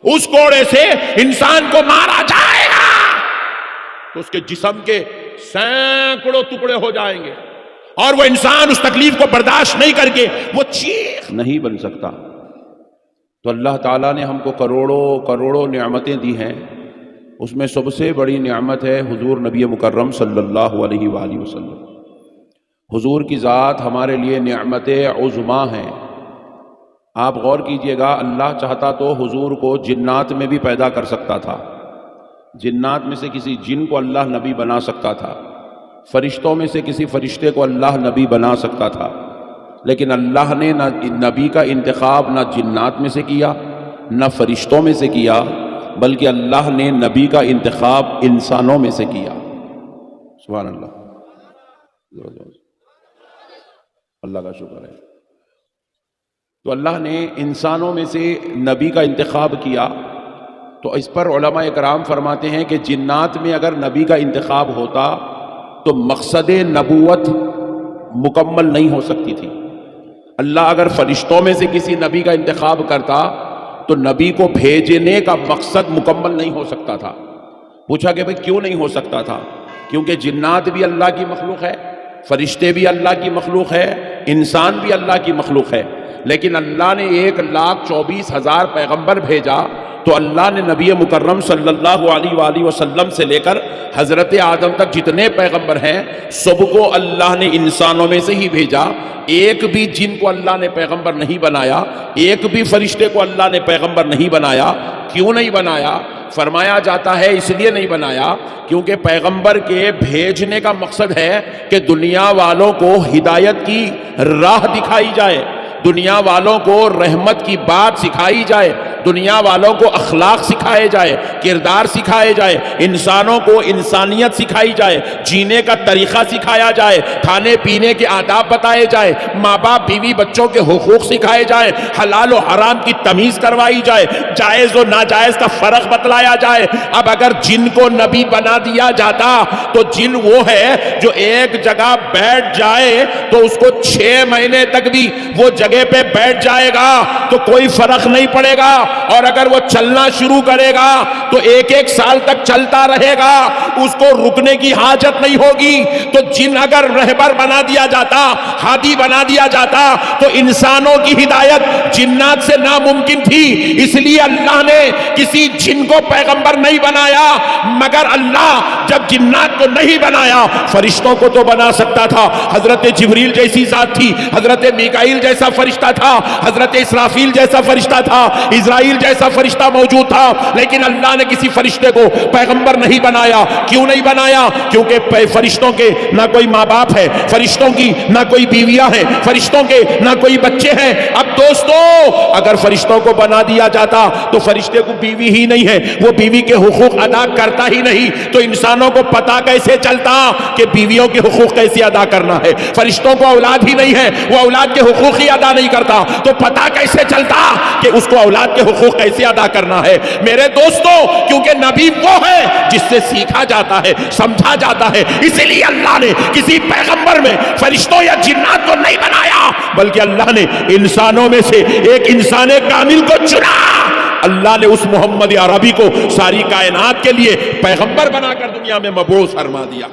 اس کوڑے سے انسان کو مارا جائے گا تو اس کے جسم کے سینکڑوں ٹکڑے ہو جائیں گے، اور وہ انسان اس تکلیف کو برداشت نہیں کر کے وہ چیخ نہیں بن سکتا۔ تو اللہ تعالیٰ نے ہم کو کروڑوں کروڑوں نعمتیں دی ہیں، اس میں سب سے بڑی نعمت ہے حضور نبی مکرم صلی اللہ علیہ وآلہ وسلم۔ حضور کی ذات ہمارے لیے نعمت عظمیٰ ہے۔ آپ غور کیجئے گا، اللہ چاہتا تو حضور کو جنات میں بھی پیدا کر سکتا تھا، جنات میں سے کسی جن کو اللہ نبی بنا سکتا تھا، فرشتوں میں سے کسی فرشتے کو اللہ نبی بنا سکتا تھا، لیکن اللہ نے نہ نبی کا انتخاب نہ جنات میں سے کیا نہ فرشتوں میں سے کیا، بلکہ اللہ نے نبی کا انتخاب انسانوں میں سے کیا۔ سبحان اللہ، اللہ کا شکر ہے۔ تو اللہ نے انسانوں میں سے نبی کا انتخاب کیا، تو اس پر علماء اکرام فرماتے ہیں کہ جنات میں اگر نبی کا انتخاب ہوتا تو مقصد نبوت مکمل نہیں ہو سکتی تھی۔ اللہ اگر فرشتوں میں سے کسی نبی کا انتخاب کرتا تو نبی کو بھیجنے کا مقصد مکمل نہیں ہو سکتا تھا۔ پوچھا کہ بھئی کیوں نہیں ہو سکتا تھا؟ کیونکہ جنات بھی اللہ کی مخلوق ہے، فرشتے بھی اللہ کی مخلوق ہے، انسان بھی اللہ کی مخلوق ہے، لیکن اللہ نے 1,24,000 پیغمبر بھیجا تو اللہ نے نبی مکرم صلی اللہ علیہ وآلہ وسلم سے لے کر حضرت آدم تک جتنے پیغمبر ہیں سب کو اللہ نے انسانوں میں سے ہی بھیجا۔ ایک بھی جن کو اللہ نے پیغمبر نہیں بنایا، ایک بھی فرشتے کو اللہ نے پیغمبر نہیں بنایا۔ کیوں نہیں بنایا؟ فرمایا جاتا ہے اس لیے نہیں بنایا کیونکہ پیغمبر کے بھیجنے کا مقصد ہے کہ دنیا والوں کو ہدایت کی راہ دکھائی جائے، دنیا والوں کو رحمت کی بات سکھائی جائے، دنیا والوں کو اخلاق سکھائے جائے، کردار سکھائے جائے، انسانوں کو انسانیت سکھائی جائے، جینے کا طریقہ سکھایا جائے، کھانے پینے کے آداب بتائے جائے، ماں باپ بیوی بچوں کے حقوق سکھائے جائے، حلال و حرام کی تمیز کروائی جائے، جائز و ناجائز کا فرق بتلایا جائے۔ اب اگر جن کو نبی بنا دیا جاتا تو جن وہ ہے جو ایک جگہ بیٹھ جائے تو اس کو 6 مہینے تک بھی وہ جگہ پہ بیٹھ جائے گا تو کوئی فرق نہیں پڑے گا، اور اگر وہ چلنا شروع کرے گا تو 1 سال تک چلتا رہے گا، اس کو رکنے کی حاجت نہیں ہوگی۔ تو جن اگر رہبر بنا دیا جاتا، ہادی بنا دیا جاتا تو انسانوں کی ہدایت جنات سے ناممکن تھی، اس لیے اللہ نے کسی جن کو پیغمبر نہیں بنایا، مگر اللہ جب جنات کو نہیں بنایا فرشتوں کو تو بنا سکتا تھا۔ حضرت جبریل جیسی ذات تھی، حضرت میکائیل جیسا فرشتہ تھا، حضرت اسرافیل جیسا فرشتہ تھا، اسرائیل جیسا فرشتہ موجود تھا، لیکن اللہ نے کسی فرشتے کو پیغمبر نہیں بنایا۔ کیوں نہیں بنایا؟ کیونکہ فرشتوں کے نہ کوئی ماں باپ ہے، فرشتوں کی نہ کوئی بیویاں ہیں، فرشتوں کے نہ کوئی بچے ہیں۔ اب دوستو اگر فرشتوں کو بنا دیا جاتا تو فرشتے کو بیوی ہی نہیں ہے، وہ بیوی کے حقوق ادا کرتا ہی نہیں، تو انسانوں کو پتا کیسے چلتا کہ بیویوں کے حقوق کیسے ادا کرنا ہے؟ فرشتوں کو اولاد ہی نہیں ہے، وہ اولاد کے حقوق ہی ادا نہیں کرتا تو پتا کیسے چلتا کہ اس کو اولاد کے حقوق کیسے ادا کرنا ہے؟ میرے دوستو کیونکہ نبی وہ ہے جس سے سیکھا جاتا ہے، سمجھا جاتا ہے، اسی لیے اللہ نے کسی پیغمبر میں فرشتوں یا جنات کو نہیں بنایا، بلکہ اللہ نے انسانوں میں سے ایک انسان کامل کو چنا۔ اللہ نے اس محمد عربی کو ساری کائنات کے لیے پیغمبر بنا کر دنیا میں مبعوث فرما دیا۔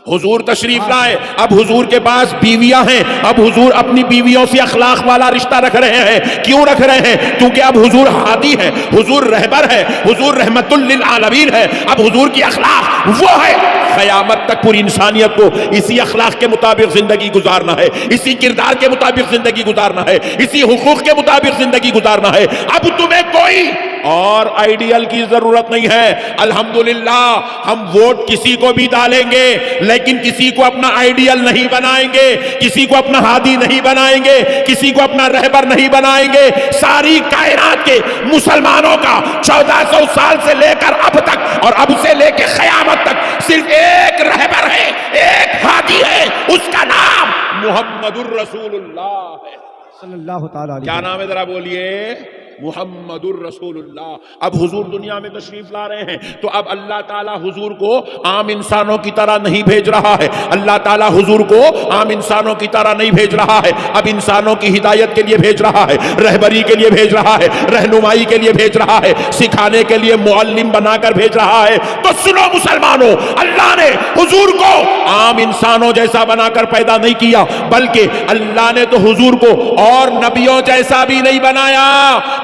حضور تشریف لائے، اب حضور کے پاس بیویاں ہیں، اب حضور اپنی بیویوں سے اخلاق والا رشتہ رکھ رہے ہیں۔ کیوں رکھ رہے ہیں؟ کیونکہ اب حضور ہادی ہے، حضور رہبر ہے، حضور رحمت للعالمین ہے۔ اب حضور کی اخلاق وہ ہے، قیامت تک پوری انسانیت کو اسی اخلاق کے مطابق زندگی گزارنا ہے، اسی کردار کے مطابق زندگی گزارنا ہے، اسی حقوق کے مطابق زندگی گزارنا ہے۔ اب تمہیں کوئی اور آئیڈیل کی ضرورت نہیں ہے۔ الحمدللہ ہم ووٹ کسی کو بھی ڈالیں گے لیکن کسی کو اپنا آئیڈیل نہیں بنائیں گے، کسی کو اپنا ہادی نہیں بنائیں گے، کسی کو اپنا رہبر نہیں بنائیں گے۔ ساری کائنات کے مسلمانوں کا 1400 سال سے لے کر اب تک اور اب سے لے کے قیامت تک صرف ایک رہبر ہے، ایک ہادی ہے، اس کا نام محمد الرسول اللہ ہے۔ صلی اللہ تعالیٰ علیہ کیا نام ہے ذرا بولیے؟ محمد الرسول اللہ. اب حضور دنیا میں تشریف لا رہے ہیں تو اب اللہ تعالیٰ حضور کو عام انسانوں کی طرح نہیں بھیج رہا ہے. اللہ تعالیٰ حضور کو عام انسانوں کی طرح نہیں بھیج رہا ہے. اب انسانوں کی ہدایت کے لیے بھیج رہا ہے, رہبری کے لیے بھیج رہا ہے, رہنمائی کے لیے بھیج رہا ہے, سکھانے کے لیے معلم بنا کر بھیج رہا ہے. تو سنو مسلمانوں, اللہ نے حضور کو عام انسانوں جیسا بنا کر پیدا نہیں کیا, بلکہ اللہ نے تو حضور کو اور نبیوں جیسا بھی نہیں بنایا.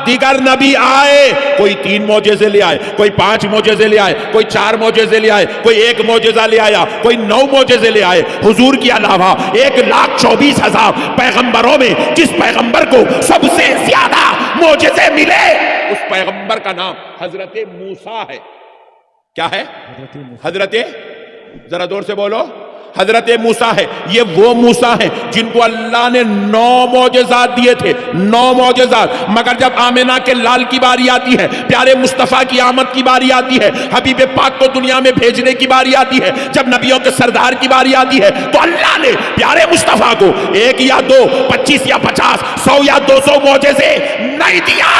دیگر نبی آئے, کوئی 3 معجزے لے آئے, کوئی 5 معجزے لے آئے, کوئی 4 معجزے لے آئے, کوئی 1 معجزہ لے آیا, کوئی 9 معجزے لے آئے. حضور کے علاوہ 1,24,000 پیغمبروں میں جس پیغمبر کو سب سے زیادہ معجزے ملے اس پیغمبر کا نام حضرت موسیٰ ہے. کیا ہے؟ حضرت, ذرا دور سے بولو, حضرت موسیٰ ہے. یہ وہ موسیٰ ہیں جن کو اللہ نے 9 معجزات دیے تھے, 9 معجزات. مگر جب آمنہ کے لال کی باری آتی ہے, پیارے مصطفیٰ کی آمد کی باری آتی ہے, حبیب پاک کو دنیا میں بھیجنے کی باری آتی ہے, جب نبیوں کے سردار کی باری آتی ہے, تو اللہ نے پیارے مصطفیٰ کو 1 یا 2, 25 یا 50, 100 یا 200 معجزے نہیں دیا,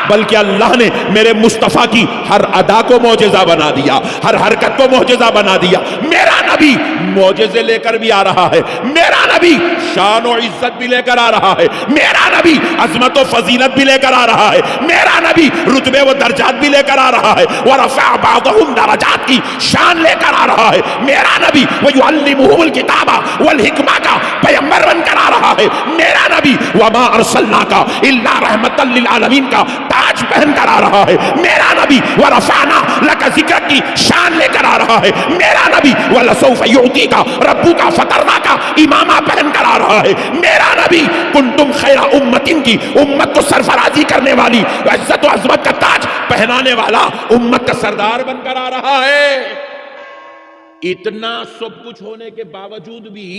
بلکہ اللہ نے میرے مصطفیٰ کی ہر ادا کو معجزہ بنا دیا, ہر حرکت کو معجزہ بنا دیا. میرا نبی معجزے لے کر بھی آ رہا ہے, میرا نبی شان و عزت بھی لے کر آ رہا ہے, میرا نبی عظمت و فضیلت بھی لے کر آ رہا ہے, میرا نبی رتبے و درجات بھی لے کر آ رہا ہے, ورفع بعضهم درجات کی شان لے کر آ رہا ہے. میرا نبی وَيُعَلِّمُهُمُ الْكِتَابَ وَالْحِكْمَةَ کا پیغمبر بن کر آ رہا ہے. میرا نبی وَمَا أَرْسَلْنَاكَ إِلَّا رَحْمَةً لِلْعَالَمِينَ کا تاج پہن کر آ رہا ہے. میرا نبی وَرَفَعْنَا لَكَ ذِكْرَكَ کی شان لے کر آ رہا ہے. میرا نبی وَلَسَوْفَ يُعْطِيكَ رَبُّكَ فَتَرْضَىٰ کا امامہ پہن کر آ رہا ہے. میرا نبی کنتم خیر امتن کی امت کو سرفرازی کرنے والی, عزت و عظمت کا تاج پہنانے والا, امت کا سردار بن کر آ رہا ہے. اتنا سب کچھ ہونے کے باوجود بھی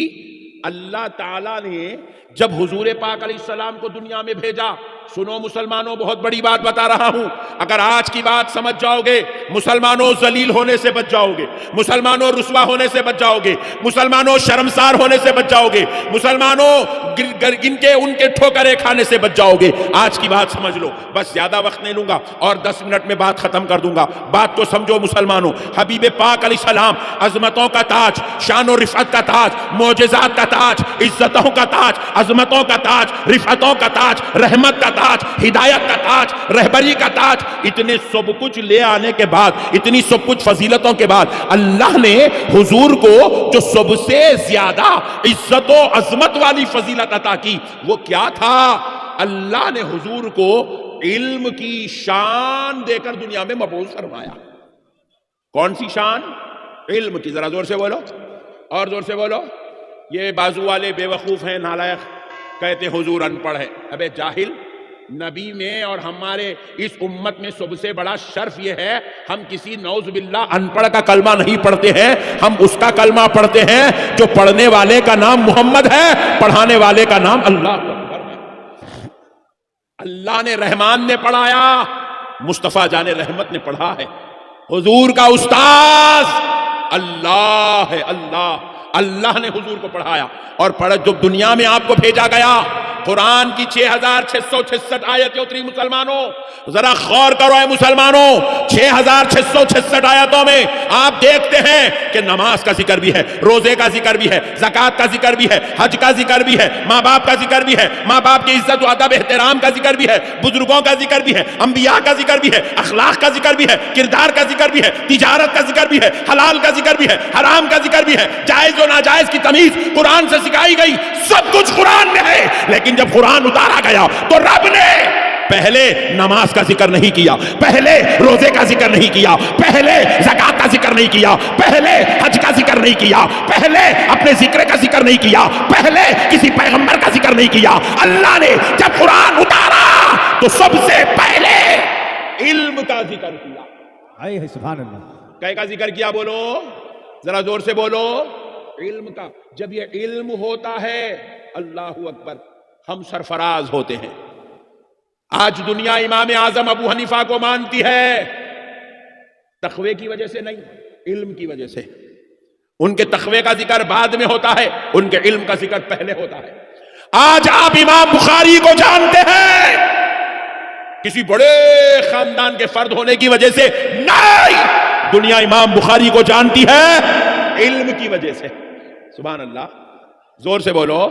اللہ تعالیٰ نے جب حضور پاک علیہ السلام کو دنیا میں بھیجا, سنو مسلمانوں, بہت بڑی بات بتا رہا ہوں, اگر آج کی بات سمجھ جاؤ گے مسلمانوں ذلیل ہونے سے بچ جاؤ گے, مسلمانوں رسوا ہونے سے بچ جاؤ گے, مسلمانوں شرمسار ہونے سے بچ جاؤ گے, مسلمانوں گن کے ان کے ٹھوکرے کھانے سے بچ جاؤ گے. آج کی بات سمجھ لو, بس زیادہ وقت نہیں لوں گا اور 10 منٹ میں بات ختم کر دوں گا. بات کو سمجھو مسلمانوں, حبیب پاک علیہ السلام عظمتوں کا تاج, شان و رفعت کا تاج, معجزات کا تاج, عزتوں کا تاج, عظمتوں کا تاج, رفعتوں کا تاج, رحمت کا تاج, ہدایت کا تاج, رہبری کا تاج, اتنے سب کچھ لے آنے کے بعد, اتنی سب کچھ فضیلتوں کے بعد, اللہ نے حضور کو جو سب سے زیادہ عزت و عظمت والی فضیلت عطا کی, وہ کیا تھا؟ اللہ نے حضور کو علم کی شان دے کر دنیا میں مبعوث فرمایا. کون سی شان؟ علم کی. ذرا زور سے بولو, اور زور سے بولو. یہ بازو والے بے وقوف ہیں, نالائق, کہتے حضور ان پڑھ ہے. ابے جاہل, نبی میں اور ہمارے اس امت میں سب سے بڑا شرف یہ ہے, ہم کسی نعوذ باللہ ان پڑھ کا کلمہ نہیں پڑھتے ہیں, ہم اس کا کلمہ پڑھتے ہیں جو پڑھنے والے کا نام محمد ہے, پڑھانے والے کا نام اللہ اکبر ہے. اللہ نے رحمان نے پڑھایا, مصطفیٰ جان رحمت نے پڑھا ہے. حضور کا استاذ اللہ ہے. اللہ نے حضور کو پڑھایا اور جب دنیا میں آپ کو بھیجا گیا, قرآن کی 6666 آیتیں اتری. مسلمانوں ذرا غور کرو اے مسلمانوں, 6666 آیتوں میں آپ دیکھتے ہیں کہ نماز کا ذکر بھی ہے, روزے کا ذکر بھی ہے, زکوٰۃ کا ذکر بھی ہے, حج کا ذکر بھی ہے, ماں باپ کا ذکر بھی ہے, ماں باپ کی عزت و ادب احترام کا ذکر بھی ہے, بزرگوں کا ذکر بھی ہے, انبیاء کا ذکر بھی ہے, اخلاق کا ذکر بھی ہے, کردار کا ذکر بھی ہے, تجارت کا ذکر بھی ہے, حلال کا ذکر بھی ہے, حرام کا ذکر بھی ہے, جائز و ناجائز کی تمیز قرآن سے سکھائی گئی. سب کچھ قرآن میں ہے. لیکن جب قرآن اتارا گیا تو رب نے پہلے نماز کا ذکر نہیں کیا, پہلے روزے کا ذکر نہیں کیا, پہلے زکوٰۃ کا ذکر نہیں کیا, پہلے حج کا ذکر نہیں کیا, پہلے اپنے ذکر کا ذکر نہیں کیا, پہلے کسی پیغمبر کا ذکر نہیں کیا. اللہ نے جب قرآن اتارا تو سب سے پہلے علم کا ذکر کیا. سبحان اللہ. کیا کا ذکر کیا؟ بولو ذرا زور سے بولو. علم کا. جب یہ علم ہوتا ہے, اللہ اکبر, ہم سرفراز ہوتے ہیں. آج دنیا امام اعظم ابو حنیفہ کو مانتی ہے, تقوی کی وجہ سے نہیں, علم کی وجہ سے. ان کے تقوی کا ذکر بعد میں ہوتا ہے, ان کے علم کا ذکر پہلے ہوتا ہے. آج آپ امام بخاری کو جانتے ہیں, کسی بڑے خاندان کے فرد ہونے کی وجہ سے نہیں، دنیا امام بخاری کو جانتی ہے علم کی وجہ سے۔ سبحان اللہ، زور سے بولو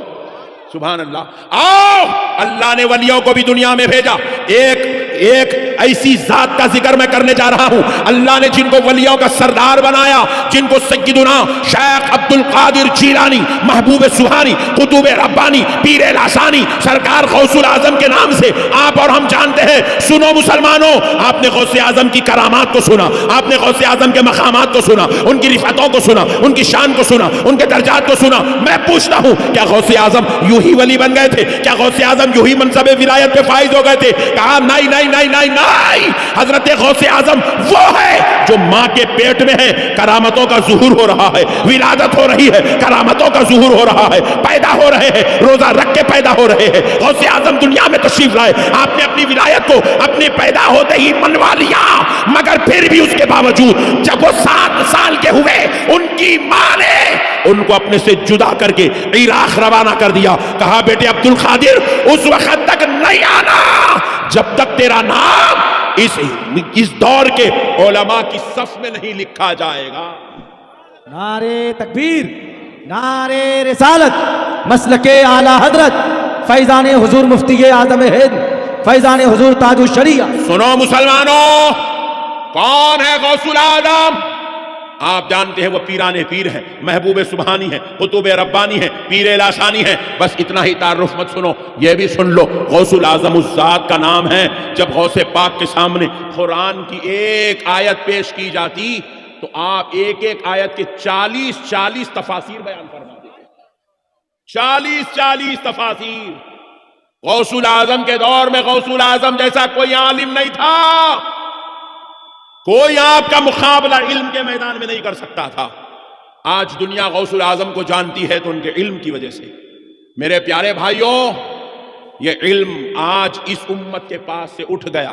سبحان اللہ۔ آؤ، اللہ نے ولیوں کو بھی دنیا میں بھیجا۔ ایک ایسی ذات کا ذکر میں کرنے جا رہا ہوں، اللہ نے جن کو ولیوں کا سردار بنایا، جن کو سیدنا شیخ عبد القادر جیلانی، محبوب سبحانی، قطب ربانی، پیر لاسانی، سرکار غوث الاعظم کے نام سے آپ اور ہم جانتے ہیں۔ سنو مسلمانوں، آپ نے غوث اعظم کی کرامات کو سنا، آپ نے غوث اعظم کے مقامات کو سنا، ان کی رفعتوں کو سنا، ان کی شان کو سنا، ان کے درجات کو سنا۔ میں پوچھتا ہوں، کیا غوث اعظم یوں ہی ولی بن گئے تھے؟ کیا غوث اعظم یوں ہی منصب ولایت پہ فائز ہو گئے تھے؟ کہا نہیں نہیں نہیں نہیں نہیں، حضرت غوث اعظم وہ ہے جو ماں کے پیٹ میں ہے، کرامتوں کا ظہور ہو رہا ہے، ولادت ہو رہی ہے، کرامتوں کا ظہور ہو رہا ہے، پیدا ہو رہے ہیں، روزہ رکھ کے پیدا ہو رہے ہیں۔ غوث اعظم دنیا میں تشریف لائے، آپ نے اپنی ولایت کو اپنے پیدا ہوتے ہی منوا لیا، مگر پھر بھی اس کے باوجود جب وہ 7 سال کے ہوئے، ان کی ماں نے ان کو اپنے سے جدا کر کے عراق روانہ کر دیا۔ کہا بیٹے عبد القادر اس وقت تک نہیں آنا جب تک تیرا نام اس دور کے علماء کی صف میں نہیں لکھا جائے گا۔ نعرے تکبیر، نعرے رسالت، مسلک اعلی حضرت فیضان حضور مفتی اعظم ہند، فیضان حضور تاج الشریعہ۔ سنو مسلمانوں، کون ہے غوث الاعظم؟ آپ جانتے ہیں وہ پیران پیر ہیں، محبوب سبحانی ہیں، قطب ربانی ہیں، پیر لاسانی ہیں۔ بس اتنا ہی تعارف مت سنو، یہ بھی سن لو، غوث الاعظم اس ذات کا نام ہے۔ جب غوث پاک کے سامنے قرآن کی ایک آیت پیش کی جاتی تو آپ ایک ایک آیت کے 40 تفاسیر بیان فرما دیتے، 40 تفاسیر۔ غوث الاعظم کے دور میں غوث الاعظم جیسا کوئی عالم نہیں تھا، کوئی آپ کا مقابلہ علم کے میدان میں نہیں کر سکتا تھا۔ آج دنیا غوث الاعظم کو جانتی ہے تو ان کے علم کی وجہ سے۔ میرے پیارے بھائیوں، یہ علم آج اس امت کے پاس سے اٹھ گیا،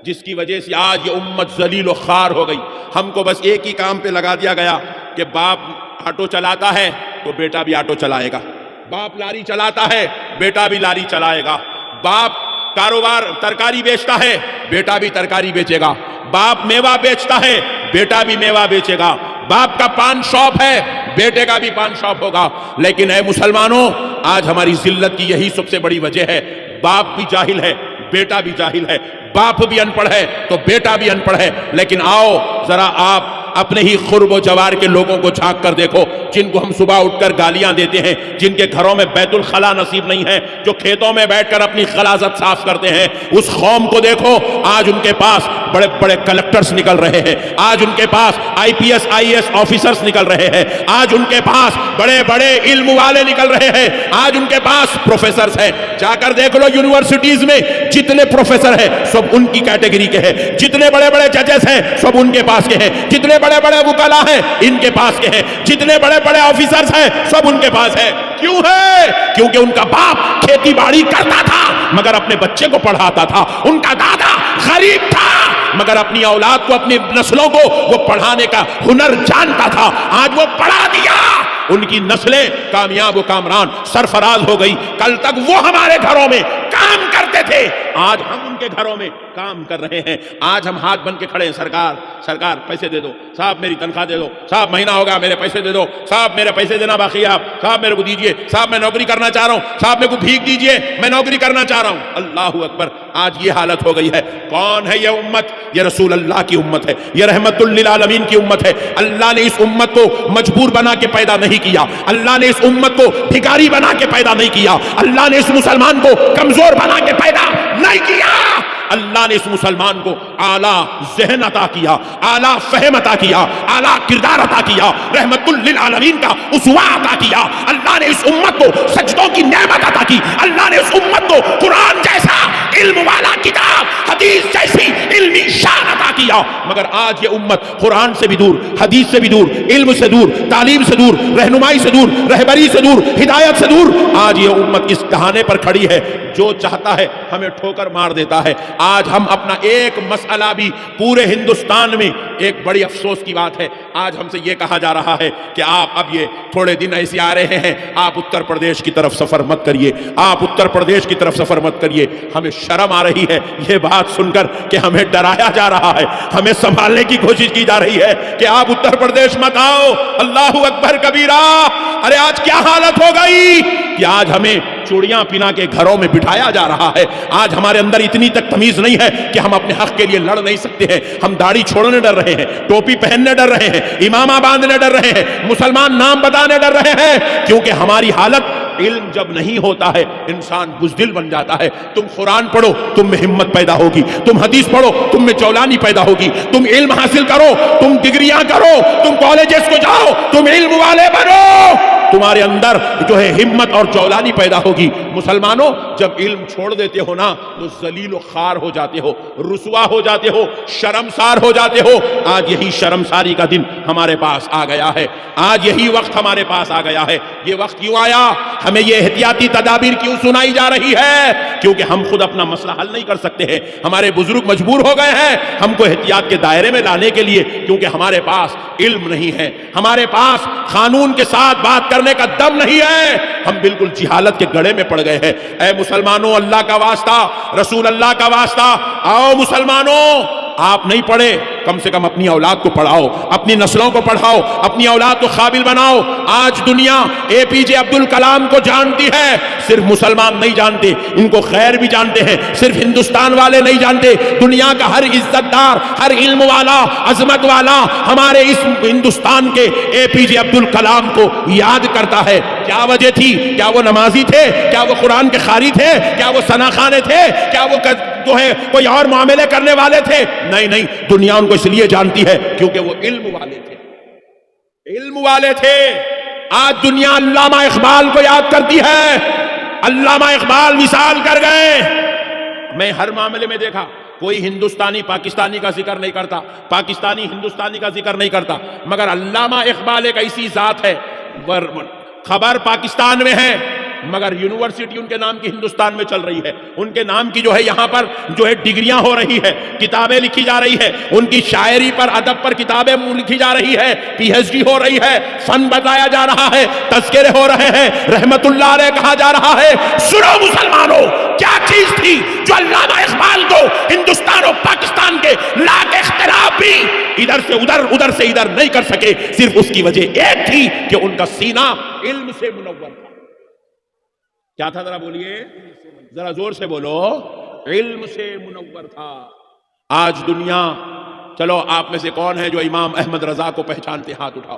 جس کی وجہ سے آج یہ امت ذلیل و خوار ہو گئی۔ ہم کو بس ایک ہی کام پہ لگا دیا گیا کہ باپ آٹو چلاتا ہے تو بیٹا بھی آٹو چلائے گا، باپ لاری چلاتا ہے بیٹا بھی لاری چلائے گا، باپ کاروبار ترکاری بیچتا ہے بیٹا بھی ترکاری بیچے گا، باپ میوہ بیچتا ہے بیٹا بھی میوہ بیچے گا، باپ کا پان شاپ ہے بیٹے کا بھی پان شاپ ہوگا۔ لیکن اے مسلمانوں، آج ہماری ذلت کی یہی سب سے بڑی وجہ ہے، باپ بھی جاہل ہے بیٹا بھی جاہل ہے، باپ بھی ان پڑھ ہے تو بیٹا بھی ان پڑھ ہے۔ لیکن آؤ ذرا آپ اپنے ہی قرب و جوار کے لوگوں کو جھانک کر دیکھو، جن کو ہم صبح اٹھ کر گالیاں دیتے ہیں، جن کے گھروں میں بیت الخلا نصیب نہیں ہے، جو کھیتوں میں بیٹھ کر اپنی غلاظت صاف کرتے ہیں، اس قوم کو دیکھو، آج ان کے پاس بڑے بڑے کلکٹرز نکل رہے ہیں، آج ان کے پاس IPS IAS آفیسرز نکل رہے ہیں، آج ان کے پاس بڑے بڑے علم والے نکل رہے ہیں، آج ان کے پاس پروفیسرز ہیں۔ جا کر دیکھ لو یونیورسٹیز میں جتنے پروفیسر ہیں سب ان کی کیٹیگری کے ہیں، جتنے بڑے بڑے ججز ہیں سب ان کے پاس کے ہیں، جتنے بڑے بڑے وکلا ہیں ان کے پاس کے ہیں، جتنے بڑے بڑے آفیسرز ہیں سب ان کے پاس ہے۔ کیوں ہے؟ کیونکہ ان کا باپ کھیتی باڑی کرتا تھا مگر اپنے بچے کو پڑھاتا تھا، ان کا دادا غریب تھا مگر اپنی اولاد کو، اپنی نسلوں کو وہ پڑھانے کا ہنر جانتا تھا، آج وہ پڑھا دیا، ان کی نسلیں کامیاب و کامران سرفراز ہو گئی۔ کل تک وہ ہمارے گھروں میں کام کرتے تھے، آج ہم ان کے گھروں میں کام کر رہے ہیں۔ آج ہم ہاتھ بن کے کھڑے ہیں، سرکار پیسے دے دو، صاحب میری تنخواہ دے دو، صاحب مہینہ ہوگا میرے پیسے دے دو، صاحب میرے پیسے دینا باقی ہے، آپ صاحب میرے کو دیجئے، صاحب میں نوکری کرنا چاہ رہا ہوں، صاحب میرے کو بھیک دیجئے میں نوکری کرنا چاہ رہا ہوں۔ اللہ اکبر، آج یہ حالت ہو گئی ہے۔ کون ہے یہ امت؟ یہ رسول اللہ کی امت ہے، یہ رحمت للعالمین کی امت ہے۔ اللہ نے اس امت کو مجبور بنا کے پیدا نہیں کیا، اللہ نے اس امت کو بھکاری بنا کے پیدا نہیں کیا، اللہ نے اس مسلمان کو کمزور بنا کے پیدا نہیں کیا، اللہ نے اس مسلمان کو اعلیٰ ذہن عطا کیا، اعلیٰ فہم عطا کیا، اعلیٰ کردار عطا کیا، رحمت للعالمین کا اسوہ عطا کیا۔ اللہ نے اس امت کو سجدوں کی نعمت عطا کی، اللہ نے اس امت کو قرآن جیسا علم والا کتاب، حدیث جیسی علمی شان عطا کیا۔ مگر آج یہ امت قرآن سے بھی دور، حدیث سے بھی دور، علم سے دور، تعلیم سے دور، رہنمائی سے دور، رہبری سے دور، ہدایت سے دور. آج یہ امت اس دہانے پر کھڑی ہے، جو چاہتا ہے ہمیں ٹھوکر مار دیتا ہے. آج ہم اپنا ایک مسئلہ بھی پورے ہندوستان میں، ایک بڑی افسوس کی بات ہے، آج ہم سے یہ کہا جا رہا ہے کہ آپ اب یہ تھوڑے دن ایسے آ رہے ہیں، آپ اتر پردیش کی طرف سفر مت کریے، آپ اتر پردیش کی طرف سفر مت کریے. ہمیں شرم آ رہی ہے یہ بات سن کر کہ ہمیں ڈرایا جا رہا ہے، ہمیں سنبھالنے کی کوشش کی جا رہی ہے کہ آپ اتر پردیش مت آؤ. اللہ اکبر کبیرہ. ارے آج کیا حالت ہو گئی کہ آج ہمیں چوڑیاں پنا کے گھروں میں بٹھایا جا رہا ہے. آج ہمارے اندر اتنی تک تمیز نہیں ہے کہ ہم اپنے حق کے لیے لڑ نہیں سکتے ہیں. ہم داڑھی چھوڑنے ڈر رہے ہیں، ٹوپی پہننے ڈر رہے ہیں، امامہ باندھنے ڈر رہے ہیں، مسلمان نام بتانے ڈر رہے ہیں، کیونکہ ہماری حالت، علم جب نہیں ہوتا ہے انسان بزدل بن جاتا ہے. تم قرآن پڑھو، تم میں ہمت پیدا ہوگی. تم حدیث پڑھو، تم میں چولانی پیدا ہوگی. تم علم حاصل کرو، تم ڈگریاں کرو، تم کالجز کو جاؤ، تم علم والے بنو، تمہارے اندر جو ہے ہمت اور چولانی پیدا ہوگی. مسلمانوں، جب علم چھوڑ دیتے ہو نا تو ذلیل و خوار ہو جاتے ہو، رسوا ہو جاتے ہو، شرمسار ہو جاتے ہو. آج یہی شرمساری کا دن ہمارے پاس آ گیا ہے. آج یہی وقت ہمارے پاس آ گیا ہے. یہ وقت کیوں آیا؟ ہمیں یہ احتیاطی تدابیر کیوں سنائی جا رہی ہے؟ کیونکہ ہم خود اپنا مسئلہ حل نہیں کر سکتے ہیں. ہمارے بزرگ مجبور ہو گئے ہیں ہم کو احتیاط کے دائرے میں لانے کے لیے، کیونکہ ہمارے پاس علم نہیں ہے، ہمارے پاس قانون کے ساتھ بات کرنے کا دم نہیں ہے. ہم بالکل جہالت کے گڑھے میں پڑ گئے ہیں. اے مسلمانوں، اللہ کا واسطہ، رسول اللہ کا واسطہ، آؤ مسلمانوں. آپ نہیں پڑھے، کم سے کم اپنی اولاد کو پڑھاؤ، اپنی نسلوں کو پڑھاؤ، اپنی اولاد کو قابل بناؤ. آج دنیا اے پی جے عبد الکلام کو جانتی ہے، صرف مسلمان نہیں جانتے، ان کو خیر بھی جانتے ہیں. صرف ہندوستان والے نہیں جانتے، دنیا کا ہر عزت دار، ہر علم والا، عظمت والا ہمارے اس ہندوستان کے اے پی جے عبد الکلام کو یاد کرتا ہے. کیا وجہ تھی؟ کیا وہ نمازی تھے؟ کیا وہ قرآن کے قاری تھے؟ کیا وہ ثنا خانے تھے؟ کیا وہ جو ہے کوئی اور معاملے کرنے والے تھے؟ نہیں نہیں، دنیا ان کو اس لیے جانتی ہے کیونکہ وہ علم والے تھے، علم والے تھے. آج دنیا علامہ اقبال کو یاد کرتی ہے. علامہ اقبال مثال کر گئے. میں ہر معاملے میں دیکھا کوئی ہندوستانی پاکستانی کا ذکر نہیں کرتا، پاکستانی ہندوستانی کا ذکر نہیں کرتا، مگر علامہ اقبال ایک ایسی ذات ہے، خبر پاکستان میں ہے مگر یونیورسٹی ان کے نام کی ہندوستان میں چل رہی ہے. ان کے نام کی جو ہے یہاں پر جو ہے ڈگریاں ہو رہی ہے، کتابیں لکھی جا رہی ہے، ان کی شاعری پر، ادب پر کتابیں لکھی جا رہی ہے، پی ایچ ڈی ہو رہی ہے، فن بتایا جا رہا ہے، تذکرے ہو رہے ہیں، رحمت اللہ علیہ کہا جا رہا ہے. سنو مسلمانوں، کیا چیز تھی جو علامہ اقبال کو ہندوستان اور پاکستان کے لاکھ اختلاف بھی ادھر سے ادھر، ادھر سے ادھر نہیں کر سکے؟ صرف اس کی وجہ ایک تھی کہ ان کا سینہ علم سے منور تھا. کیا تھا؟ ذرا بولیے، ذرا زور سے بولو. علم سے منور تھا. آج دنیا، چلو آپ میں سے کون ہے جو امام احمد رضا کو پہچانتے؟ ہاتھ اٹھاؤ.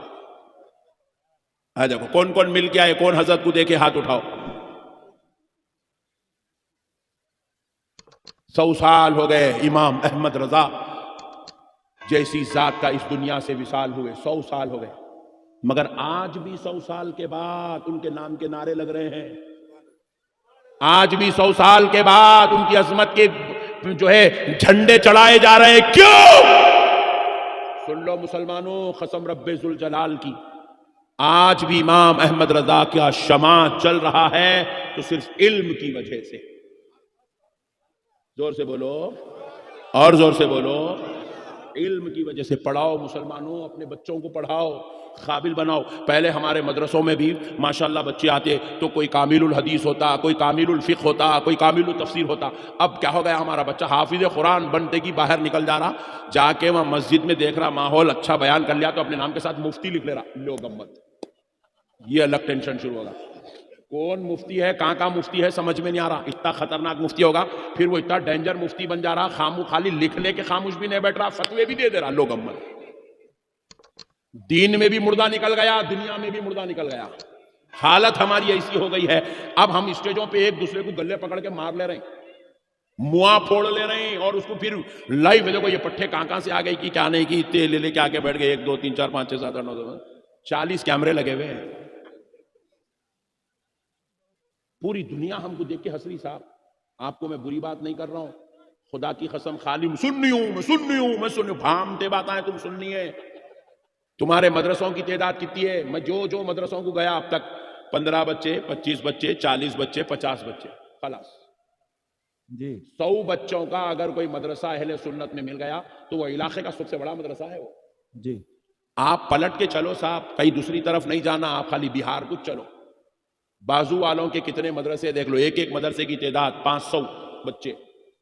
دیکھو کون کون مل کے آئے، کون حضرت کو دیکھے، ہاتھ اٹھاؤ. 100 سال ہو گئے امام احمد رضا جیسی ذات کا اس دنیا سے وصال ہوئے. 100 سال ہو گئے، مگر آج بھی 100 سال کے بعد ان کے نام کے نعرے لگ رہے ہیں. آج بھی 100 سال کے بعد ان کی عظمت کے جو ہے جھنڈے چڑھائے جا رہے ہیں. کیوں؟ سن لو مسلمانوں، قسم رب ذوالجلال کی، آج بھی امام احمد رضا کا شمع چل رہا ہے تو صرف علم کی وجہ سے. زور سے بولو اور زور سے بولو. علم کی وجہ سے. پڑھاؤ مسلمانوں، اپنے بچوں کو پڑھاؤ، قابل بناؤ. پہلے ہمارے مدرسوں میں بھی ماشاءاللہ بچے آتے تو کوئی کامل الحدیث ہوتا، کوئی کامل الفقہ ہوتا، کوئی کامل التفسیر ہوتا. اب کیا ہو گیا؟ ہمارا بچہ حافظ قرآن بنتے کی باہر نکل جا رہا، جا کے وہاں مسجد میں دیکھ رہا ماحول اچھا بیان کر لیا تو اپنے نام کے ساتھ مفتی لکھ لے رہا. لو گمت، یہ الگ ٹینشن شروع ہوگا. کون مفتی ہے، کہاں مفتی ہے، سمجھ میں نہیں آ رہا. اتنا خطرناک مفتی ہوگا، پھر وہ اتنا ڈینجر مفتی بن جا رہا، خالی لکھنے کے خاموش بھی نہیں بیٹھ رہا، فتوے بھی دے دے رہا. لوگ امت، دین میں بھی مردہ نکل گیا، دنیا میں بھی مردہ نکل گیا. حالت ہماری ایسی ہو گئی ہے. اب ہم اسٹیجوں پہ ایک دوسرے کو گلے پکڑ کے مار لے رہے ہیں، مواں پھوڑ لے رہے ہیں، اور اس کو پھر لائیو دیکھو یہ پٹھے کہاں سے آ گئی کی کیا نہیں کی، تیل لے کے آ کے بیٹھ گئے. 1 2 3 4 5 6 7 8 9 40 کیمرے لگے ہوئے ہیں. پوری دنیا ہم کو دیکھ کے ہنس رہی. صاحب آپ کو میں بری بات نہیں کر رہا ہوں، خدا کی قسم، خالی سننی ہوں میں، سننی ہوں میں، سننی ہوں. بھامتے باتیں تم سننی ہے. تمہارے مدرسوں کی تعداد کتنی ہے؟ میں جو مدرسوں کو گیا اب تک 15 بچے، 25 بچے، 40 بچے، 50 بچے، خلاص. جی 100 بچوں کا اگر کوئی مدرسہ اہل سنت میں مل گیا تو وہ علاقے کا سب سے بڑا مدرسہ ہے وہ. جی آپ پلٹ کے چلو صاحب، کہیں دوسری طرف نہیں جانا، آپ خالی بہار کو چلو، بازو والوں کے کتنے مدرسے دیکھ لو، ایک مدرسے کی تعداد 500 بچے،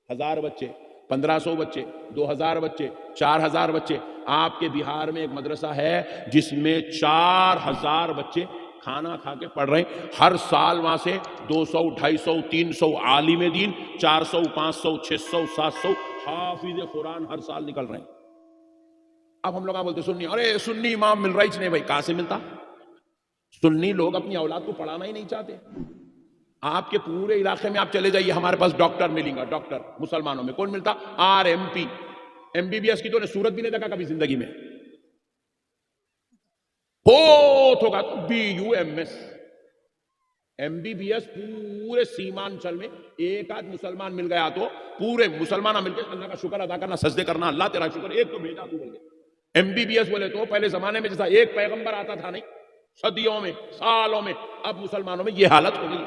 1000 بچے، 1500 بچے، 2000 بچے، 4000 بچے. آپ کے بہار میں ایک مدرسہ ہے جس میں 4000 بچے کھانا کھا کے پڑھ رہے ہیں. ہر سال وہاں سے 200 250 300 عالم دین، 400 500 600 700 حافظ قرآن ہر سال نکل رہے ہیں. اب ہم لوگ بولتے سنی، ارے سنی امام مل رہا ہی نہیں. بھائی کہاں سے ملتا؟ سنی لوگ اپنی اولاد کو پڑھانا ہی نہیں چاہتے. آپ کے پورے علاقے میں آپ چلے جائیے، ہمارے پاس ڈاکٹر ملیں گا. ڈاکٹر مسلمانوں میں کون ملتا؟ RMP MBBS کی تو نے صورت بھی نہیں دیکھا کبھی زندگی میں. ہوگا تو BUMS MBBS پورے سیمانچل میں ایک آدھ مسلمان مل گیا تو پورے مسلمان مل کے اللہ کا شکر ادا کرنا، سجدے کرنا، اللہ تیرا شکر ایک تو بھیجا تو بول گئے. MBBS بولے تو پہلے زمانے میں جیسا ایک پیغمبر آتا تھا نہیں، صدیوں میں سالوں میں، اب مسلمانوں میں یہ حالت ہو گئی.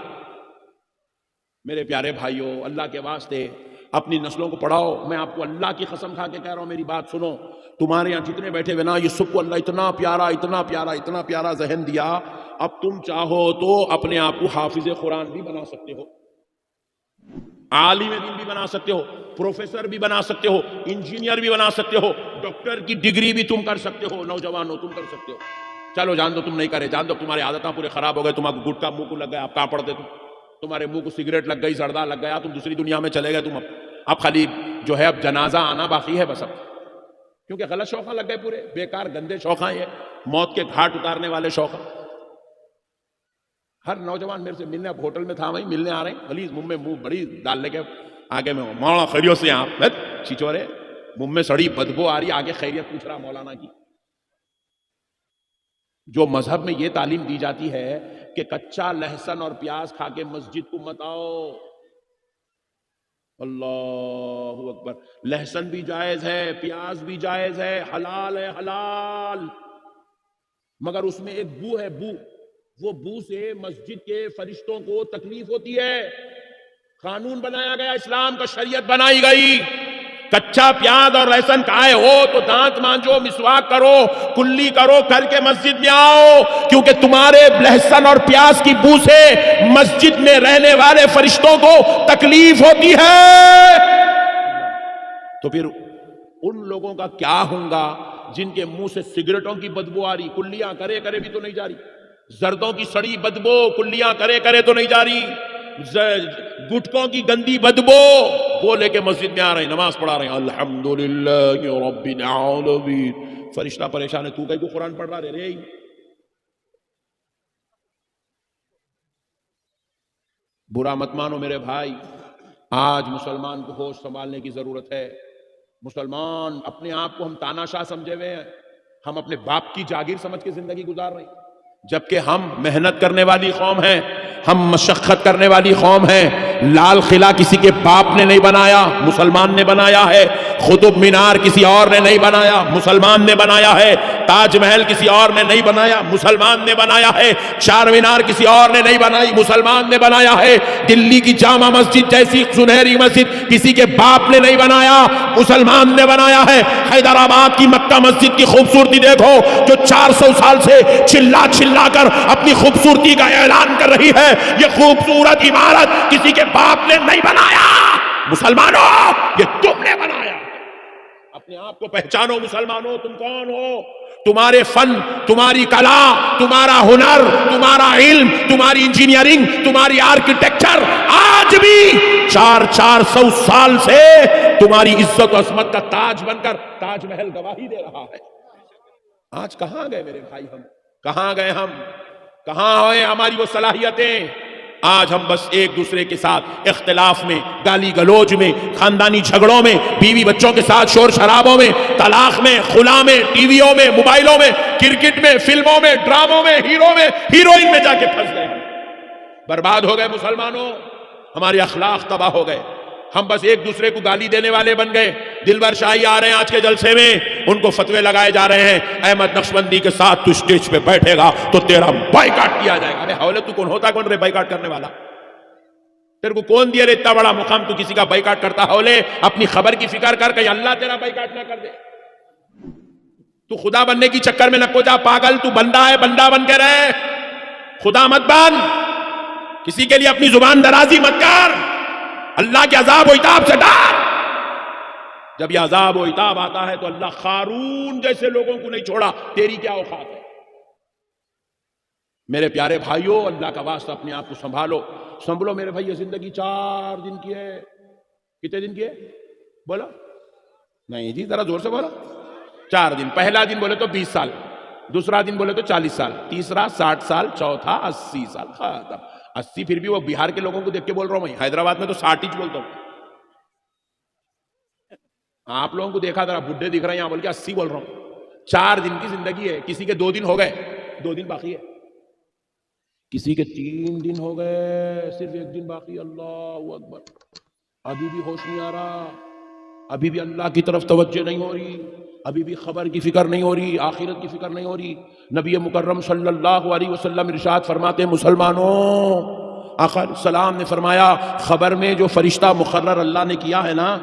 میرے پیارے بھائیوں، اللہ کے واسطے اپنی نسلوں کو پڑھاؤ. میں آپ کو اللہ کی قسم کھا کے کہہ رہا ہوں، میری بات سنو. تمہارے یہاں جتنے بیٹھے ہوئے نا، یہ سب کو اللہ اتنا پیارا اتنا پیارا اتنا پیارا ذہن دیا. اب تم چاہو تو اپنے آپ کو حافظ قرآن بھی بنا سکتے ہو، عالم دین بھی بنا سکتے ہو، پروفیسر بھی بنا سکتے ہو، انجینئر بھی بنا سکتے ہو، ڈاکٹر کی ڈگری بھی تم کر سکتے ہو. نوجوانوں تم کر سکتے ہو. چلو جان دو تم نہیں کرے، جان دو تمہاری عادتیں پورے خراب ہو گئے. تمہارا گٹکا منہ کو لگ گیا، آپ کہاں پڑھتے تم؟ تمہارے منہ کو سگریٹ لگ گئی، زردہ لگ گیا، تم دوسری دنیا میں چلے گئے. تم اب خالی جو ہے اب جنازہ آنا باقی ہے بس. اب کیونکہ غلط شوقاں لگ گئے، پورے بیکار گندے شوقاں، یہ موت کے گھاٹ اتارنے والے شوقاں. ہر نوجوان میرے سے ملنے، اب ہوٹل میں تھا وہیں ملنے آ رہے ہیں، غلیظ منہ میں منہ بڑی ڈالنے کے آگے میں مولانا خیریت سے آپ چچورے منہ میں سڑی بدبو آ رہی، آگے خیریت پوچھ رہا مولانا کی. جو مذہب میں یہ تعلیم دی جاتی ہے کہ کچا لہسن اور پیاز کھا کے مسجد کو مت آؤ. اللہ اکبر. لہسن بھی جائز ہے، پیاز بھی جائز ہے، حلال ہے، حلال، مگر اس میں ایک بو ہے، بو. وہ بو سے مسجد کے فرشتوں کو تکلیف ہوتی ہے. قانون بنایا گیا، اسلام کا شریعت بنائی گئی. کچا پیاز اور لہسن کھائے ہو تو دانت مانجو، مسواک کرو، کلی کرو، کر کے مسجد میں آؤ، کیونکہ تمہارے لہسن اور پیاز کی بو سے مسجد میں رہنے والے فرشتوں کو تکلیف ہوتی ہے. تو پھر ان لوگوں کا کیا ہوگا جن کے منہ سے سگریٹوں کی بدبو آ رہی، کلیاں کرے کرے بھی تو نہیں جا رہی، زردوں کی سڑی بدبو کلیاں کرے کرے تو نہیں جا رہی، گٹکوں کی گندی بدبو وہ لے کے مسجد میں آ رہے ہیں، نماز پڑھا رہے ہیں الحمدللہ رب العالمین. فرشتہ پریشان ہے، تو کہیں کو قرآن پڑھ رہا رہے ہی. برا مت مانو میرے بھائی، آج مسلمان کو ہوش سنبھالنے کی ضرورت ہے. مسلمان اپنے آپ کو ہم تاناشاہ سمجھے ہوئے ہیں، ہم اپنے باپ کی جاگیر سمجھ کے زندگی گزار رہے ہیں، جبکہ ہم محنت کرنے والی قوم ہیں، ہم مشقت کرنے والی قوم ہیں. لال قلعہ کسی کے باپ نے نہیں بنایا، مسلمان نے بنایا ہے. قطب مینار کسی اور نے نہیں بنایا، مسلمان نے بنایا ہے. تاج محل کسی اور نے نہیں بنایا، مسلمان نے بنایا ہے. چار مینار کسی اور نے نہیں بنائی، مسلمان نے بنایا ہے. دلی کی جامع مسجد جیسی سنہری مسجد کسی کے باپ نے نہیں بنایا، مسلمان نے بنایا ہے. حیدرآباد کی مکہ مسجد کی خوبصورتی دیکھو، جو 400 سال سے چلا چلا کر اپنی خوبصورتی کا اعلان کر رہی ہے. یہ خوبصورت عمارت کسی کے باپ نے نہیں بنایا، مسلمانوں یہ تم نے بنایا. اپنے آپ کو پہچانو مسلمانوں، تم کون ہو. تمہارے فن، تمہاری کلا، تمہارا ہنر، تمہارا علم، تمہاری انجینئرنگ، تمہاری آرکیٹیکچر آج بھی 400 سال سے تمہاری عزت و عظمت کا تاج بن کر تاج محل گواہی دے رہا ہے. آج کہاں گئے میرے بھائی، ہم کہاں گئے، ہم کہاں ہوئے ہماری وہ صلاحیتیں. آج ہم بس ایک دوسرے کے ساتھ اختلاف میں، گالی گلوچ میں، خاندانی جھگڑوں میں، بیوی بچوں کے ساتھ شور شرابوں میں، طلاق میں، خلا میں، ٹی ویوں میں، موبائلوں میں، کرکٹ میں، فلموں میں، ڈراموں میں، ہیرو میں، ہیروئن میں جا کے پھنس گئے. برباد ہو گئے مسلمانوں، ہمارے اخلاق تباہ ہو گئے. ہم بس ایک دوسرے کو گالی دینے والے بن گئے. دلبر شاہی آ رہے ہیں آج کے جلسے میں، ان کو فتوے لگائے جا رہے ہیں احمد نقشبندی کے ساتھ تو اسٹیج پہ بیٹھے گا تو تیرا بائیکاٹ کیا جائے گا. ارے حولے تو کون ہوتا کون رے بائیکاٹ کرنے والا؟ تیرے کو کون دیا رے اتنا بڑا مقام تو کسی کا بائیکاٹ کرتا؟ حولے اپنی خبر کی فکر کر کہ اللہ تیرا بائیکاٹ نہ کر دے. تو خدا بننے کی چکر میں نہ کو جا پاگل. تو بندہ ہے، بندہ بن کے رہے، خدا مت بن. کسی کے لیے اپنی زبان درازی مت کر. اللہ کے عذاب و عتاب سے ڈر. جب یہ عذاب و عتاب آتا ہے تو اللہ قارون جیسے لوگوں کو نہیں چھوڑا. تیری کیا اوقات ہے؟ میرے پیارے بھائیوں، اللہ کا واسطہ اپنے آپ کو سنبھلو میرے بھائی. یہ زندگی 4 دن کی ہے. کتنے دن کی ہے بولو؟ نہیں جی، ذرا زور سے بولو. 4 دن. پہلا دن بولے تو 20 سال، دوسرا دن بولے تو 40 سال، تیسرا 60 سال، چوتھا 80 سال. ختم. 80 پھر بھی وہ بہار کے لوگوں کو دیکھ کے بول رہا ہوں میں. حیدرآباد میں تو 60 ہی بولتا ہوں. آپ لوگوں کو دیکھا ذرا بڈھے دکھ رہے ہیں یہاں بول کے 80 بول رہا ہوں. 4 دن کی زندگی ہے. کسی کے 2 دن ہو گئے، 2 دن باقی ہے. کسی کے 3 دن ہو گئے، صرف 1 دن باقی. اللہ اکبر. ابھی بھی ہوش نہیں آ رہا، ابھی بھی اللہ کی طرف توجہ نہیں ہو رہی، ابھی بھی خبر کی فکر نہیں ہو رہی، آخرت کی فکر نہیں ہو رہی. نبی مکرم صلی اللہ علیہ وسلم ارشاد فرماتے ہیں مسلمانوں، آقا علیہ السلام نے فرمایا خبر میں جو فرشتہ مقرر اللہ نے کیا ہے نا،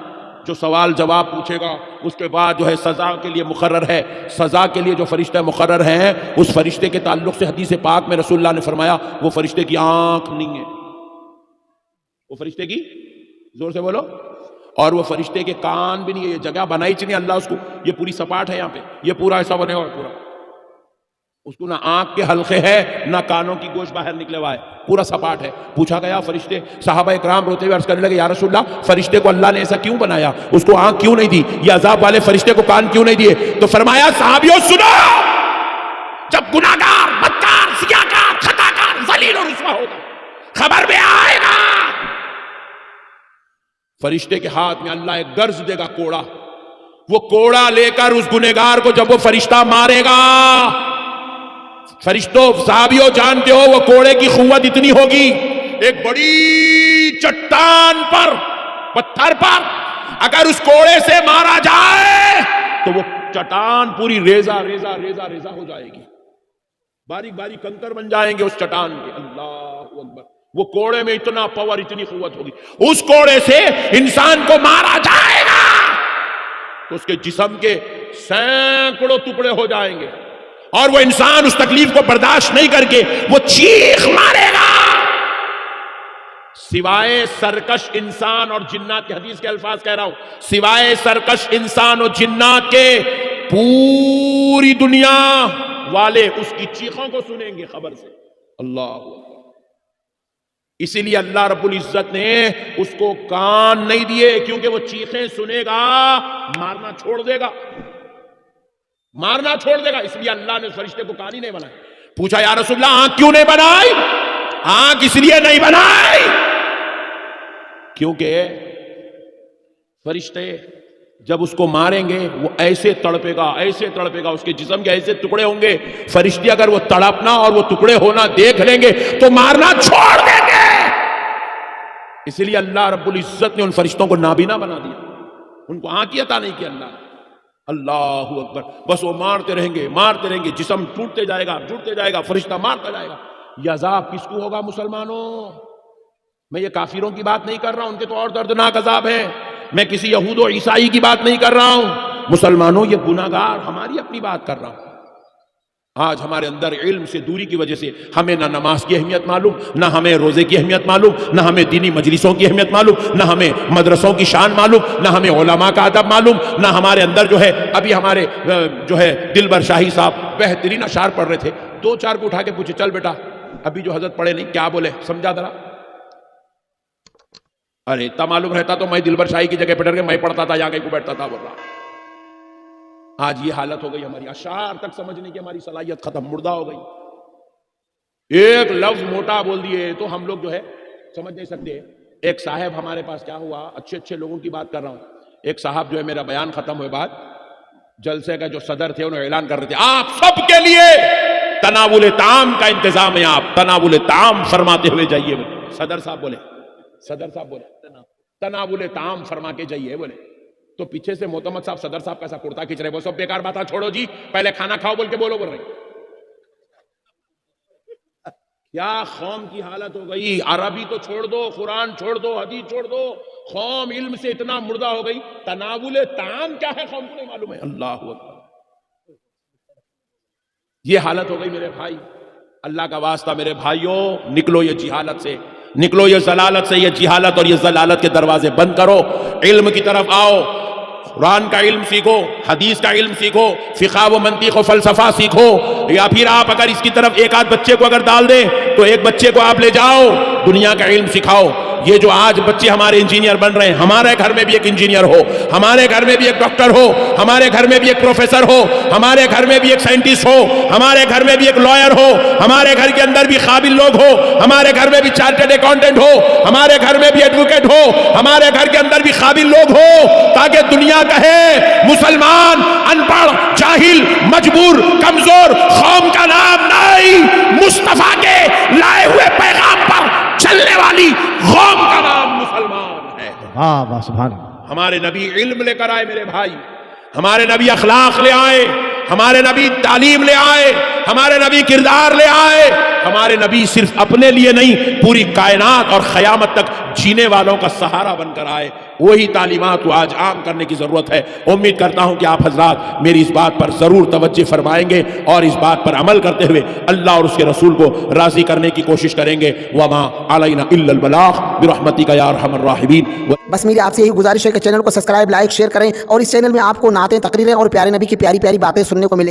جو سوال جواب پوچھے گا اس کے بعد جو ہے سزا کے لیے مقرر ہے، سزا کے لیے جو فرشتہ مقرر ہیں اس فرشتے کے تعلق سے حدیث پاک میں رسول اللہ نے فرمایا وہ فرشتے کی آنکھ نہیں ہے. وہ فرشتے کی، زور سے بولو، اور وہ فرشتے کے کان بھی نہیں ہے. یہ جگہ بنائی چنی اللہ اس کو، یہ پوری سپاٹ ہے یہاں پہ، یہ پورا ایسا بنے ہوا ہے پورا. اس کو نہ آنکھ کے حلقے ہے نہ کانوں کی گوشت باہر نکلے ہوا ہے، پورا سپاٹ ہے. پوچھا گیا فرشتے، صحابہ اکرام روتے ہوئے عرض کرنے لگے یا رسول اللہ فرشتے کو اللہ نے ایسا کیوں بنایا؟ اس کو آنکھ کیوں نہیں دی؟ یہ عذاب والے فرشتے کو کان کیوں نہیں دیے؟ تو فرمایا صحابیوں سنو، جب گناہگار، بدکار، سیاہکار، خطاکار، ذلیل و رسوا ہوگا خبر میں آئے گا، فرشتے کے ہاتھ میں اللہ ایک گرز دے گا کوڑا. وہ کوڑا لے کر اس گنہگار کو جب وہ فرشتہ مارے گا، فرشتوں صحابیوں جانتے ہو وہ کوڑے کی قوت اتنی ہوگی، ایک بڑی چٹان پر، پتھر پر اگر اس کوڑے سے مارا جائے تو وہ چٹان پوری ریزہ ریزہ ریزہ ریزہ ہو جائے گی، باریک باریک کنکر بن جائیں گے اس چٹان کے. اللہ اکبر. وہ کوڑے میں اتنا پاور، اتنی قوت ہوگی. اس کوڑے سے انسان کو مارا جائے گا تو اس کے جسم کے سینکڑوں ٹکڑے ہو جائیں گے، اور وہ انسان اس تکلیف کو برداشت نہیں کر کے وہ چیخ مارے گا. سوائے سرکش انسان اور جنات کے، حدیث کے الفاظ کہہ رہا ہوں، سوائے سرکش انسان اور جنات کے پوری دنیا والے اس کی چیخوں کو سنیں گے خبر سے. اللہ اکبر. اسی لیے اللہ رب العزت نے اس کو کان نہیں دیے، کیونکہ وہ چیخیں سنے گا مارنا چھوڑ دے گا، مارنا چھوڑ دے گا. اس لیے اللہ نے فرشتے کو کان ہی نہیں بنایا. پوچھا یا رسول اللہ آنکھ کیوں نہیں بنائی؟ آنکھ اس لیے نہیں بنائی کیونکہ فرشتے جب اس کو ماریں گے وہ ایسے تڑپے گا، ایسے تڑپے گا، اس کے جسم کے ایسے ٹکڑے ہوں گے، فرشتے اگر وہ تڑپنا اور وہ ٹکڑے ہونا دیکھ لیں گے تو مارنا چھوڑ دیں گے. اس لیے اللہ رب العزت نے ان فرشتوں کو نابینا بنا دیا، ان کو آنکھ عطا نہیں کیا اللہ. اللہ اکبر. بس وہ مارتے رہیں گے، مارتے رہیں گے، جسم ٹوٹتے جائے گا، ٹوٹتے جائے گا، فرشتہ مارتا جائے گا. یہ عذاب کس کو ہوگا مسلمانوں؟ میں یہ کافروں کی بات نہیں کر رہا ہوں، ان کے تو اور دردناک عذاب ہے. میں کسی یہود و عیسائی کی بات نہیں کر رہا ہوں. مسلمانوں یہ گناہگار ہماری اپنی بات کر رہا ہوں. آج ہمارے اندر علم سے دوری کی وجہ سے ہمیں نہ نماز کی اہمیت معلوم، نہ ہمیں روزے کی اہمیت معلوم، نہ ہمیں دینی مجلسوں کی اہمیت معلوم، نہ ہمیں مدرسوں کی شان معلوم، نہ ہمیں علماء کا ادب معلوم، نہ ہمارے اندر جو ہے ابھی ہمارے جو ہے دلبر شاہی صاحب بہترین اشعار پڑھ رہے تھے. 2-4 کو اٹھا کے پوچھے چل بیٹا ابھی جو حضرت پڑھے نہیں کیا بولے سمجھا ذرا. ارے اتنا معلوم رہتا تو میں دلبر شاہی کی جگہ پہ ڈر کے میں پڑھتا تھا، یہاں کہیں کو بیٹھتا تھا. بول رہا آج یہ حالت ہو گئی ہماری، اشعار تک سمجھنے کی ہماری صلاحیت ختم، مردہ ہو گئی. ایک لفظ موٹا بول دیے تو ہم لوگ جو ہے سمجھ نہیں سکتے. ایک صاحب ہمارے پاس کیا ہوا، اچھے اچھے لوگوں کی بات کر رہا ہوں. ایک صاحب جو ہے میرا بیان ختم ہوئے بعد جلسے کا جو صدر تھے انہوں اعلان کر رہے تھے آپ سب کے لیے تناول طعام کا انتظام ہے، آپ تناول طعام فرماتے ہوئے جائیے. صدر صاحب بولے تناول طعام فرما کے جائیے. بولے تو پیچھے سے محتمد صاحب صدر صاحب کیسا کرتا کھینچ رہے، وہ سب بیکار باتیں چھوڑو جی، پہلے کھانا کھاؤ بول کے بول رہے کیا قوم کی حالت ہو گئی۔ عربی تو چھوڑ دو، قرآن چھوڑ دو، حدیث چھوڑ دو، قوم علم سے اتنا مردہ ہو گئی، تناول طعام کیا ہے قوم کو نہیں معلوم ہے۔ اللہ اکبر، یہ حالت ہو گئی میرے بھائی۔ اللہ کا واسطہ میرے بھائیوں، نکلو یہ جہالت سے، نکلو یہ ضلالت سے، یہ جہالت اور یہ ضلالت کے دروازے بند کرو، علم کی طرف آؤ، قرآن کا علم سیکھو، حدیث کا علم سیکھو، فقہ و منطق و فلسفہ سیکھو، یا پھر آپ اگر اس کی طرف ایک آدھ بچے کو اگر ڈال دیں تو ایک بچے کو آپ لے جاؤ، دنیا کا علم سکھاؤ۔ یہ جو آج بچے ہمارے انجینئر بن رہے ہیں، ہمارے گھر میں بھی ایک انجینئر ہو، ہمارے گھر میں بھی ایک ڈاکٹر ہو، ہمارے گھر میں بھی ایک پروفیسر ہو، ہمارے گھر میں بھی ایک سائنٹسٹ ہو، ہمارے گھر میں بھی ایک لائر ہو، ہمارے گھر کے اندر بھی قابل لوگ ہو، ہمارے گھر میں بھی چارٹرڈ اکاؤنٹنٹ ہو، ہمارے گھر میں بھی ایڈوکیٹ ہو، ہمارے گھر کے اندر بھی قابل لوگ ہو، تاکہ دنیا کہے مسلمان ان پڑھ، جاہل، مجبور، کمزور قوم کا نام نہیں، مصطفیٰ کے لائے ہوئے پیغام پر چلنے والی قوم کا نام مسلمان ہے۔ واہ سبحان اللہ۔ ہمارے نبی علم لے کر آئے میرے بھائی، ہمارے نبی اخلاق لے آئے، ہمارے نبی تعلیم لے آئے، ہمارے نبی کردار لے آئے، ہمارے نبی صرف اپنے لیے نہیں پوری کائنات اور قیامت تک جینے والوں کا سہارا بن کر آئے۔ وہی تعلیمات کو آج عام کرنے کی ضرورت ہے۔ امید کرتا ہوں کہ آپ حضرات میری اس بات پر ضرور توجہ فرمائیں گے اور اس بات پر عمل کرتے ہوئے اللہ اور اس کے رسول کو راضی کرنے کی کوشش کریں گے۔ وما علینا الا البلاغ برحمتک یا ارحم الراحمین۔ بس میری آپ سے یہی گزارش ہے کہ چینل کو سبسکرائب، لائک، شیئر کریں، اور اس چینل میں آپ کو نعتیں، تقریریں اور پیارے نبی کی پیاری پیاری باتیں سننے کو ملیں۔